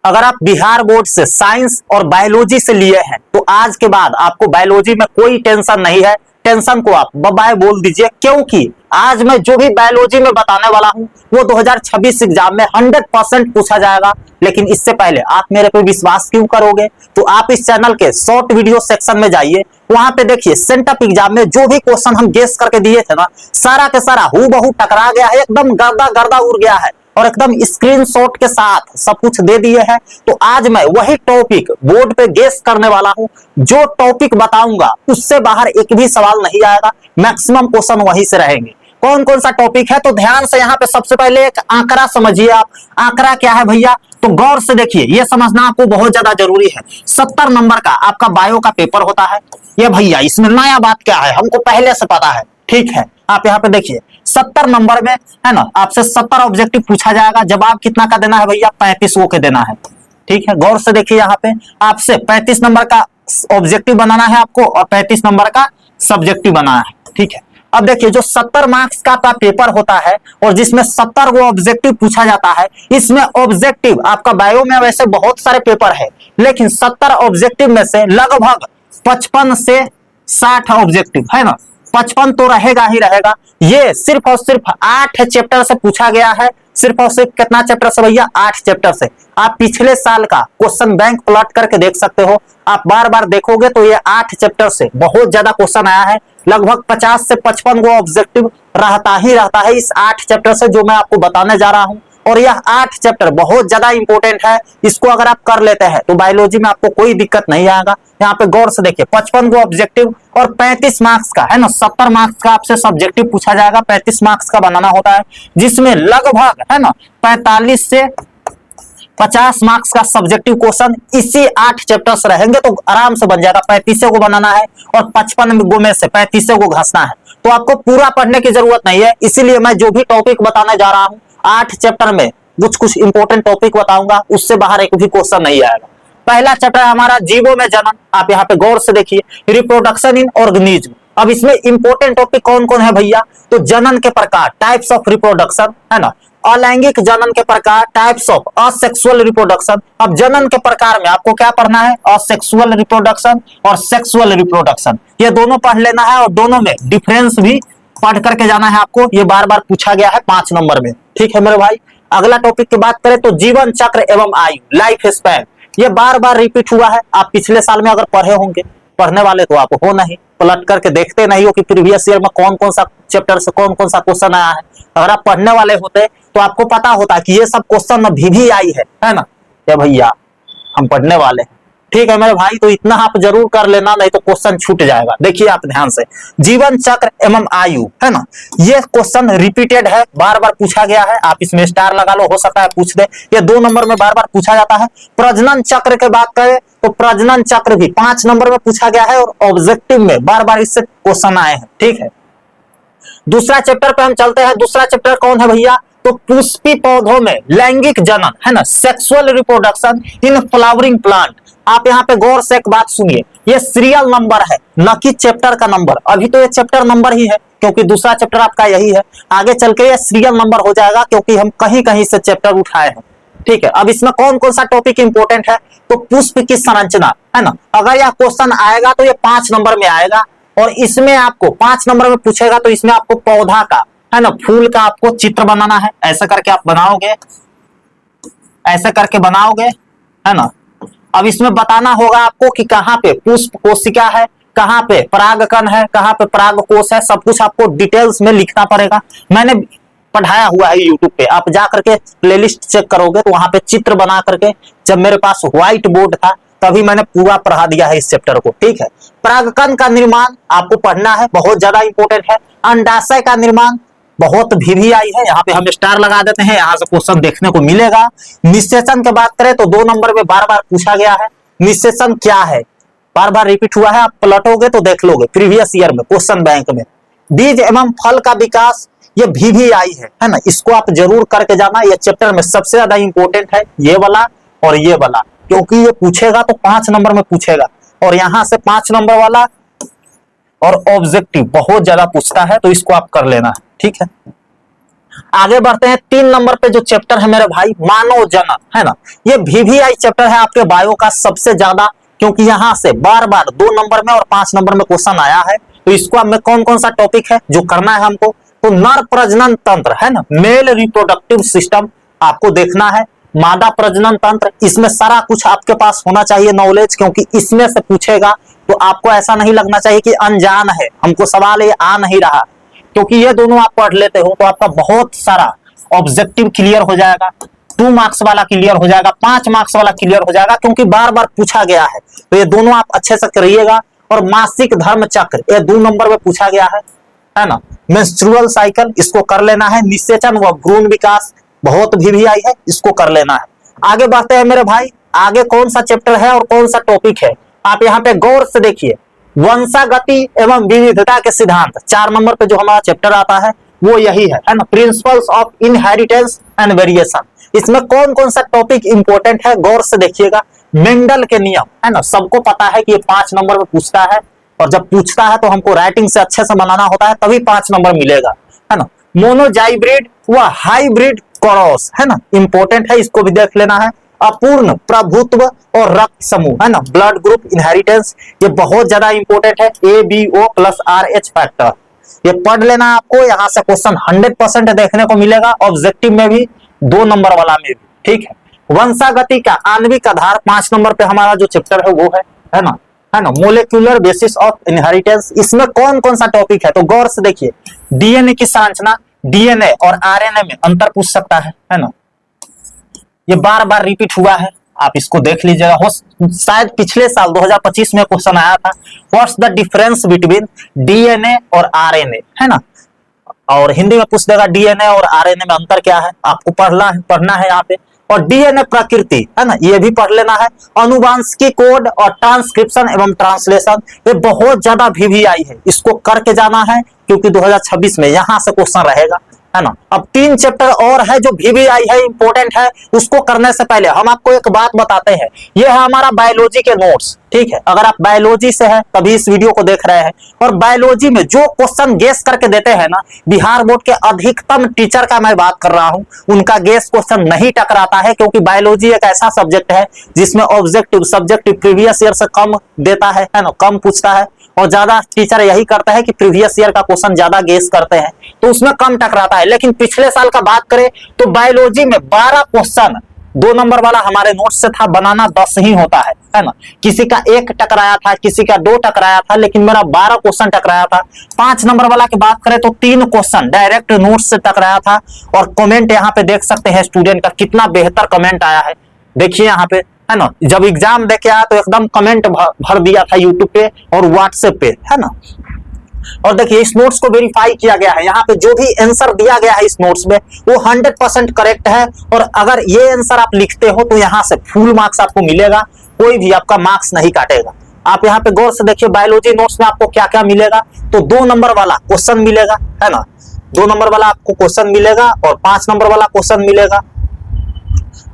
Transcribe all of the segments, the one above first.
अगर आप बिहार बोर्ड से साइंस और बायोलॉजी से लिए हैं तो आज के बाद आपको बायोलॉजी में कोई टेंशन नहीं है। टेंशन को आप बाय बोल दीजिए, क्योंकि आज मैं जो भी बायोलॉजी में बताने वाला हूं वो 2026 एग्जाम में 100% पूछा जाएगा। लेकिन इससे पहले आप मेरे पे विश्वास क्यों करोगे, तो आप इस चैनल के शॉर्ट वीडियो सेक्शन में जाइए, वहां पे देखिए सेंटअप एग्जाम में जो भी क्वेश्चन हम गेस करके दिए थे ना, सारा के सारा हूबहू टकरा गया है, एकदम गर्दा गर्दा उड़ गया है और एकदम स्क्रीनशॉट के साथ सब कुछ दे दिए हैं। तो आज मैं वही टॉपिक बोर्ड पे गेस करने वाला हूं, जो टॉपिक बताऊंगा उससे बाहर एक भी सवाल नहीं आएगा, मैक्सिमम क्वेश्चन वहीं से रहेंगे। कौन कौन सा टॉपिक है तो ध्यान से यहाँ पे सबसे पहले एक आंकड़ा समझिए आप। आंकड़ा क्या है भैया, तो गौर से देखिए, ये समझना आपको बहुत ज्यादा जरूरी है। 70 नंबर का आपका बायो का पेपर होता है। ये भैया इसमें नया बात क्या है, हमको पहले से पता है, ठीक है। आप यहाँ पे देखिए 70 नंबर में है ना, आपसे 70 ऑब्जेक्टिव पूछा जाएगा। जवाब कितना का देना है भैया, 35 के देना है, ठीक है। गौर से देखिए, यहाँ पे आपसे 35 नंबर का ऑब्जेक्टिव बनाना है आपको और 35 नंबर का सब्जेक्टिव बनाना है, ठीक है। अब देखिए जो 70 मार्क्स का आपका पेपर होता है और जिसमें 70 वो ऑब्जेक्टिव पूछा जाता है, इसमें ऑब्जेक्टिव आपका बायो में वैसे बहुत सारे पेपर है, लेकिन 70 ऑब्जेक्टिव में से लगभग 55 से 60 ऑब्जेक्टिव है ना, 55 तो रहेगा ही रहेगा। ये सिर्फ और सिर्फ 8 चैप्टर से पूछा गया है। सिर्फ और सिर्फ कितना चैप्टर से भैया, 8 चैप्टर से। आप पिछले साल का क्वेश्चन बैंक प्लॉट करके देख सकते हो, आप बार बार देखोगे तो ये 8 चैप्टर से बहुत ज्यादा क्वेश्चन आया है। लगभग 50 से 55 को ऑब्जेक्टिव रहता ही रहता है इस 8 चैप्टर से, जो मैं आपको बताने जा रहा हूं। और यह 8 चैप्टर बहुत ज्यादा इंपॉर्टेंट है। इसको अगर आप कर लेते हैं तो बायोलॉजी में आपको कोई दिक्कत नहीं आएगा। यहाँ पे गौर से देखिए 55 को ऑब्जेक्टिव और 35 मार्क्स का है ना, 70 मार्क्स का आपसे सब्जेक्टिव पूछा जाएगा, 35 मार्क्स का बनाना होता है, जिसमें लगभग है ना 45 से 50 मार्क्स का सब्जेक्टिव क्वेश्चन इसी 8 चैप्टर्स रहेंगे, तो आराम से बन जाएगा। 35 को बनाना है और 55 में से 35 को घसना है, तो आपको पूरा पढ़ने की जरूरत नहीं है। इसीलिए मैं जो भी टॉपिक बताने जा रहा हूं 8 चैप्टर में कुछ इंपॉर्टेंट टॉपिक बताऊंगा, उससे बाहर एक भी क्वेश्चन नहीं आएगा। पहला चैप्टर है हमारा जीवों में जनन। आप यहाँ पे गौर से देखिए, रिप्रोडक्शन इन ऑर्गेनिज्म। अब इसमें इंपॉर्टेंट टॉपिक कौन कौन है भैया, तो जनन के प्रकार, टाइप्स ऑफ रिप्रोडक्शन है ना, अलैंगिक जनन के प्रकार, टाइप्स ऑफ असेक्सुअल रिप्रोडक्शन। अब जनन के प्रकार में आपको क्या पढ़ना है, असेक्सुअल रिप्रोडक्शन और सेक्सुअल रिप्रोडक्शन, ये दोनों पढ़ लेना है और दोनों में डिफरेंस भी पढ़ करके जाना है आपको। ये बार बार पूछा गया है 5 नंबर में, ठीक है मेरे भाई। अगला टॉपिक की बात करें तो जीवन चक्र एवं आयु, लाइफ स्पैन, ये बार बार रिपीट हुआ है। आप पिछले साल में अगर पढ़े होंगे, पढ़ने वाले तो आप हो नहीं, पलट करके देखते नहीं हो कि प्रीवियस ईयर में कौन कौन सा चैप्टर से कौन कौन सा क्वेश्चन आया है। अगर आप पढ़ने वाले होते तो आपको पता होता कि ये सब क्वेश्चन भी आई है ना। ये भैया हम पढ़ने वाले हैं, ठीक है मेरे भाई, तो इतना आप जरूर कर लेना, नहीं तो क्वेश्चन छूट जाएगा। देखिए आप ध्यान से, जीवन चक्र एवं आयु है ना, ये क्वेश्चन रिपीटेड है, बार बार पूछा गया है। आप इसमें स्टार लगा लो, हो सकता है पूछ दे। ये 2 नंबर में बार बार पूछा जाता है। प्रजनन चक्र की बात करें तो प्रजनन चक्र भी 5 नंबर में पूछा गया है और ऑब्जेक्टिव में बार बार इससे क्वेश्चन आए हैं, ठीक है। दूसरा चैप्टर पे हम चलते हैं। दूसरा चैप्टर कौन है भैया, तो पुष्पी पौधों में लैंगिक जनन है ना, sexual reproduction in flowering plant. आप यहाँ पे गौर से एक बात सुनिए, ये सीरियल नंबर है, न कि चैप्टर का नंबर। अभी तो ये चैप्टर नंबर ही है, क्योंकि दूसरा चैप्टर आपका यही है। आगे चल के ये सीरियल नंबर हो जाएगा, क्योंकि हम कहीं कहीं से चैप्टर उठाए हैं, ठीक है। अब इसमें कौन कौन सा टॉपिक इंपॉर्टेंट है, तो पुष्प की संरचना है ना। अगर यह क्वेश्चन आएगा तो ये 5 नंबर में आएगा, और इसमें आपको 5 नंबर में पूछेगा तो इसमें आपको पौधा का है ना, फूल का आपको चित्र बनाना है। ऐसा करके आप बनाओगे, ऐसे करके बनाओगे है ना। अब इसमें बताना होगा आपको कि कहाँ पे पुष्प कोशिका है, कहाँ पे परागकण है, कहाँ पे परागकोश है, सब कुछ आपको डिटेल्स में लिखना पड़ेगा। मैंने पढ़ाया हुआ है यूट्यूब पे, आप जा करके प्लेलिस्ट चेक करोगे तो वहां पे चित्र बना करके, जब मेरे पास व्हाइट बोर्ड था तभी मैंने पूरा पढ़ा दिया है इस चैप्टर को, ठीक है। परागकण का निर्माण आपको पढ़ना है, बहुत ज्यादा इंपॉर्टेंट है। अंडाशय का निर्माण बहुत भी आई है, यहाँ पे हम स्टार लगा देते हैं, यहाँ से क्वेश्चन देखने को मिलेगा। निषेचन की बात करें तो 2 नंबर में बार बार पूछा गया है। निषेचन क्या है, बार बार रिपीट हुआ है, आप पलटोगे तो देख लोगे प्रीवियस ईयर में क्वेश्चन बैंक में। बीज एवं फल का विकास, ये भी आई है ना, इसको आप जरूर करके जाना। ये चैप्टर में सबसे ज्यादा इंपॉर्टेंट है ये वाला और ये वाला, क्योंकि ये पूछेगा तो 5 नंबर में पूछेगा, और यहाँ से 5 नंबर वाला और ऑब्जेक्टिव बहुत ज्यादा पूछता है, तो इसको आप कर लेना, ठीक है। आगे बढ़ते हैं 3 नंबर पे जो चैप्टर है मेरे भाई, मानव जनन, है ना। ये VVI चैप्टर है आपके बायो का सबसे ज्यादा, क्योंकि यहां से बार बार 2 नंबर में और 5 नंबर में क्वेश्चन आया है। तो इसको अब में कौन कौन सा टॉपिक है जो करना है हमको, तो नर प्रजनन तंत्र, है ना, मेल रिप्रोडक्टिव सिस्टम आपको देखना है। मादा प्रजनन तंत्र, इसमें सारा कुछ आपके पास होना चाहिए नॉलेज, क्योंकि इसमें से पूछेगा तो आपको ऐसा नहीं लगना चाहिए कि अनजान है, हमको सवाल ये आ नहीं रहा, क्योंकि ये दोनों आप पढ़ लेते हो तो आपका बहुत सारा ऑब्जेक्टिव क्लियर हो जाएगा। 2 मार्क्स वाला क्लियर हो जाएगा, 5 मार्क्स वाला क्लियर हो जाएगा, क्योंकि बार बार पूछा गया है। तो ये दोनों आप अच्छे से करिएगा। और मासिक धर्म चक्र, ये 2 नंबर में पूछा गया है ना। मेंस्ट्रुअल साइकिल, इसको कर लेना है। निषेचन व भ्रूण विकास, बहुत VVI है, इसको कर लेना है। आगे बढ़ते हैं मेरे भाई, आगे कौन सा चैप्टर है और कौन सा टॉपिक है, आप यहाँ पे गौर से देखिए। वंशागति एवं विविधता के सिद्धांत, 4 नंबर पे जो हमारा चैप्टर आता है वो यही है ना, principles of inheritance and variation. इसमें कौन कौन सा टॉपिक इंपॉर्टेंट है, गौर से देखिएगा। मेंडल के नियम, है ना, सबको पता है कि ये 5 नंबर में पूछता है, और जब पूछता है तो हमको राइटिंग से अच्छे से बनाना होता है, तभी 5 नंबर मिलेगा, है ना। मोनोजाइब्रिड व हाइब्रिड क्रॉस, है ना, इंपॉर्टेंट है, इसको भी देख लेना है। अपूर्ण प्रभुत्व और रक्त समूह, है ना, ब्लड ग्रुप इनहेरिटेंस, ये बहुत ज्यादा इंपॉर्टेंट है। ABO प्लस RH फैक्टर, ये पढ़ लेना आपको। यहाँ से क्वेश्चन 100% देखने को मिलेगा, ऑब्जेक्टिव में भी, 2 नंबर वाला में भी, ठीक है। वंशागति का आणविक आधार, 5 नंबर पे हमारा जो चैप्टर है वो है ना, मोलिकुलर बेसिस ऑफ इनहेरिटेंस। इसमें कौन कौन सा टॉपिक है, तो गौर से देखिए। DNA की संरचना, DNA और RNA में अंतर पूछ सकता है ना, ये बार बार रिपीट हुआ है, आप इसको देख लीजिएगा। हो शायद पिछले साल 2025 में क्वेश्चन आया था, what's the difference between DNA और RNA, है ना। और हिंदी में पूछ देगा DNA और RNA में अंतर क्या है, आपको पढ़ना है यहाँ पे। और DNA प्रकृति, है ना, ये भी पढ़ लेना है। अनुवांशिकी कोड और ट्रांसक्रिप्शन एवं ट्रांसलेशन, ये बहुत ज्यादा VVI है, इसको करके जाना है, क्योंकि 2026 में यहां से क्वेश्चन रहेगा, है ना। अब 3 चैप्टर और है जो VVI है, इंपॉर्टेंट है। उसको करने से पहले हम आपको एक बात बताते हैं, ये है हमारा बायोलॉजी के नोट्स, ठीक है। अगर आप बायोलॉजी से है तभी इस वीडियो को देख रहे हैं, और बायोलॉजी में जो क्वेश्चन गेस करके देते हैं ना, बिहार बोर्ड के अधिकतम टीचर का मैं बात कर रहा हूं, उनका गेस क्वेश्चन नहीं टकराता है, क्योंकि बायोलॉजी एक ऐसा सब्जेक्ट है जिसमें ऑब्जेक्टिव सब्जेक्टिव प्रीवियस ईयर से कम देता है ना, कम पूछता है। और ज्यादा टीचर यही करता है कि प्रीवियस ईयर का क्वेश्चन ज्यादा गेस करते हैं, तो उसमें कम टकराता है। लेकिन पिछले साल का बात करें तो बायोलॉजी में 12 क्वेश्चन 2 नंबर वाला हमारे नोट से था, बनाना 10 ही होता है ना। किसी का 1 टकराया था, किसी का 2 टकराया था, लेकिन मेरा 12 क्वेश्चन टकराया था। 5 नंबर वाला की बात करें तो 3 क्वेश्चन डायरेक्ट नोट से टकराया था। और कमेंट यहाँ पे देख सकते हैं स्टूडेंट का, कितना बेहतर कमेंट आया है, देखिए यहाँ पे, है ना। जब एग्जाम देके आया तो एकदम कमेंट भर दिया था यूट्यूब पे और व्हाट्सएप पे, है ना। और देखिए इस नोट्स को वेरीफाई किया गया है, यहाँ पे जो भी आंसर दिया गया है इस नोट्स में वो 100% करेक्ट है। और अगर ये आंसर आप लिखते हो तो यहाँ से फुल मार्क्स आपको मिलेगा, कोई भी आपका मार्क्स नहीं काटेगा। आप यहाँ पे गौर से देखिए, बायोलॉजी नोट्स में आपको क्या क्या मिलेगा, तो 2 नंबर वाला क्वेश्चन मिलेगा, है ना, 2 नंबर वाला आपको क्वेश्चन मिलेगा, और 5 नंबर वाला क्वेश्चन मिलेगा,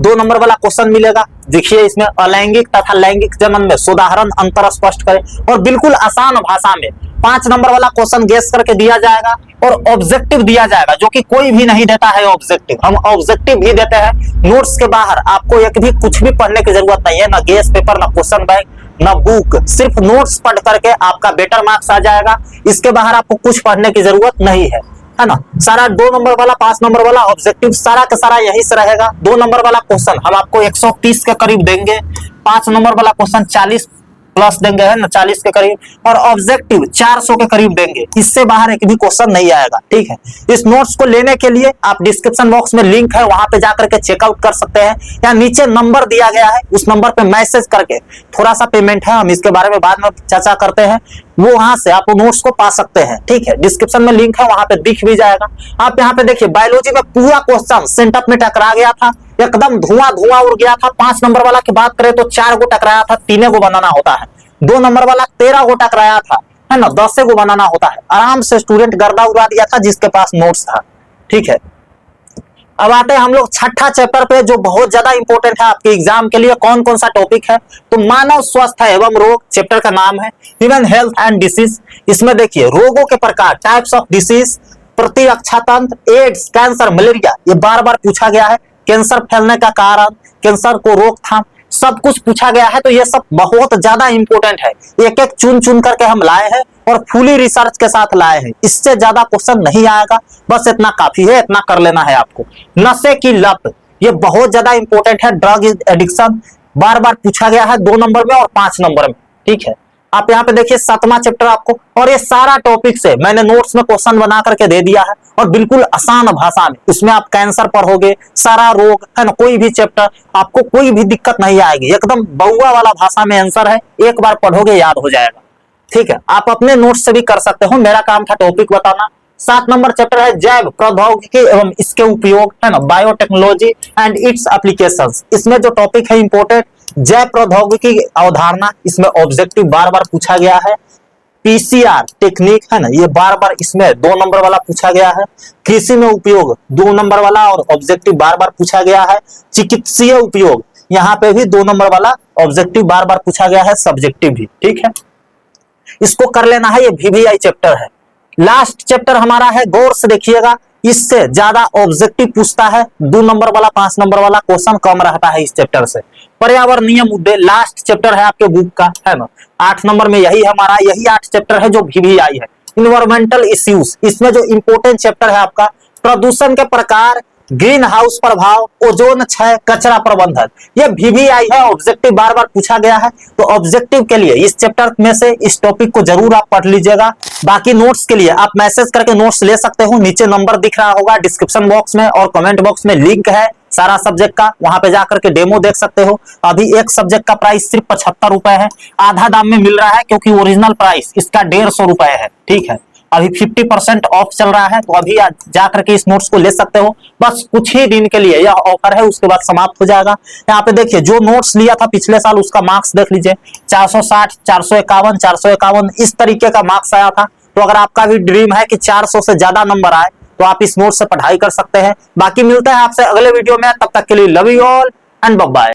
2 नंबर वाला क्वेश्चन मिलेगा। देखिए इसमें अलैंगिक तथा लैंगिक जनन में सुधारण अंतर स्पष्ट करें, और बिल्कुल आसान भाषा में 5 नंबर वाला क्वेश्चन गेस करके दिया जाएगा। और ऑब्जेक्टिव दिया जाएगा, जो कि कोई भी नहीं देता है ऑब्जेक्टिव, हम ऑब्जेक्टिव भी देते हैं नोट्स के बाहर। आपको एक भी कुछ भी पढ़ने की जरूरत नहीं है, ना गेस पेपर, ना क्वेश्चन बैंक, ना बुक, सिर्फ नोट्स पढ़ करके आपका बेटर मार्क्स आ जाएगा। इसके बाहर आपको कुछ पढ़ने की जरूरत नहीं है ना। सारा 2 नंबर वाला, 5 नंबर वाला ऑब्जेक्टिव सारा का सारा यही से रहेगा। 2 नंबर वाला क्वेश्चन हम आपको 130 के करीब देंगे, 5 नंबर वाला क्वेश्चन 40 प्लस देंगे, है ना, 40 के करीब, और ऑब्जेक्टिव 400 के करीब देंगे। इससे बाहर एक भी क्वेश्चन नहीं आएगा, ठीक है। इस नोट्स को लेने के लिए आप डिस्क्रिप्शन बॉक्स में लिंक है, वहां पे जाकर के चेकआउट कर सकते हैं, या नीचे नंबर दिया गया है उस नंबर पे मैसेज करके, थोड़ा सा पेमेंट है, हम इसके बारे में बाद में चर्चा करते हैं, वो वहां से आप नोट्स को पा सकते हैं, ठीक है। डिस्क्रिप्शन में लिंक है, वहां पे दिख भी जाएगा। आप यहाँ पे देखिए बायोलॉजी में पूरा क्वेश्चन सेंटअप में टकरा गया था, एकदम धुआं उड़ गया था। 5 नंबर वाला की बात करें तो 4 गो टकराया था, 3 गो बनाना होता है। 2 नंबर वाला 13 गो टकराया था, है ना, 10 गो बनाना होता है। आराम से स्टूडेंट गर्दा उड़ा दिया था जिसके पास नोट्स था, ठीक है। अब आते हैं हम लोग 6ठा चैप्टर पे, जो बहुत ज्यादा इंपॉर्टेंट है आपके एग्जाम के लिए। कौन कौन सा टॉपिक है, तो मानव स्वास्थ्य एवं रोग चैप्टर का नाम है, ह्यूमन हेल्थ एंड डिसीज। इसमें देखिए रोगों के प्रकार, टाइप्स ऑफ डिसीज, प्रतिरक्षा तंत्र, एड्स, कैंसर, मलेरिया, ये बार बार पूछा गया है। कैंसर फैलने का कारण, कैंसर को रोकथाम, सब कुछ पूछा गया है। तो ये सब बहुत ज्यादा इंपॉर्टेंट है, एक एक चुन चुन करके हम लाए हैं और फुली रिसर्च के साथ लाए हैं। इससे ज्यादा क्वेश्चन नहीं आएगा, बस इतना काफी है, इतना कर लेना है आपको। नशे की लत, ये बहुत ज्यादा इंपॉर्टेंट है। ड्रग एडिक्शन बार बार पूछा गया है 2 नंबर में और 5 नंबर में, ठीक है। आप यहाँ पे देखिए 7वां चैप्टर आपको, और ये सारा टॉपिक से मैंने नोट्स में क्वेश्चन बना करके दे दिया है और बिल्कुल आसान भाषा में। इसमें आप कैंसर पढ़ोगे, सारा रोग है ना, कोई भी चैप्टर आपको कोई भी दिक्कत नहीं आएगी, एकदम बउआ वाला भाषा में आंसर है, एक बार पढ़ोगे याद हो जाएगा, ठीक है। आप अपने नोट्स से भी कर सकते हो, मेरा काम था टॉपिक बताना। 7 नंबर चैप्टर है जैव प्रौद्योगिकी एवं इसके उपयोग, है ना, बायोटेक्नोलॉजी एंड इट्स एप्लीकेशंस। इसमें जो टॉपिक है इंपोर्टेंट, जैव प्रौद्योगिकी अवधारणा, इसमें ऑब्जेक्टिव बार बार पूछा गया है। पीसीआर टेक्निक, है ना, ये बार बार इसमें 2 नंबर वाला पूछा गया है। कृषि में उपयोग 2 नंबर वाला और ऑब्जेक्टिव बार बार पूछा गया है। चिकित्सीय उपयोग, यहाँ पे भी 2 नंबर वाला ऑब्जेक्टिव बार बार पूछा गया है, सब्जेक्टिव भी, ठीक है। इसको कर लेना है, ये वीवीआई चैप्टर है। लास्ट चैप्टर हमारा है, गौर से देखिएगा, इससे ज्यादा ऑब्जेक्टिव पूछता है, 2 नंबर वाला 5 नंबर वाला क्वेश्चन कम रहता है इस चैप्टर से। पर्यावरणीय मुद्दे लास्ट चैप्टर है आपके बुक का, है ना, 8 नंबर में यही हमारा, यही 8 चैप्टर है जो वीवीआई है। इन्वायरमेंटल इश्यूज, इसमें जो इंपोर्टेंट चैप्टर है आपका, प्रदूषण के प्रकार, ग्रीन हाउस प्रभाव, ओजोन क्षय, कचरा प्रबंधन, ये वीवीआई है, ऑब्जेक्टिव बार बार पूछा गया है। तो ऑब्जेक्टिव के लिए इस चैप्टर में से इस टॉपिक को जरूर आप पढ़ लीजिएगा। बाकी नोट्स के लिए आप मैसेज करके नोट्स ले सकते हो, नीचे नंबर दिख रहा होगा डिस्क्रिप्शन बॉक्स में और कमेंट बॉक्स में लिंक है सारा सब्जेक्ट का, वहां पे जाकर के डेमो देख सकते हो। अभी एक सब्जेक्ट का प्राइस सिर्फ 75 रुपए है, आधा दाम में मिल रहा है क्योंकि ओरिजिनल प्राइस इसका 150 रुपए है, ठीक है। अभी 50% ऑफ चल रहा है, तो अभी जा करके इस नोट्स को ले सकते हो। बस कुछ ही दिन के लिए यह ऑफर है, उसके बाद समाप्त हो जाएगा। यहाँ पे देखिए जो नोट्स लिया था पिछले साल उसका मार्क्स देख लीजिए, 460, 451, 451, इस तरीके का मार्क्स आया था। तो अगर आपका भी ड्रीम है कि 400 से ज्यादा नंबर आए तो आप इस नोट से पढ़ाई कर सकते हैं। बाकी मिलता है आपसे अगले वीडियो में, तब तक के लिए love you all and bye bye.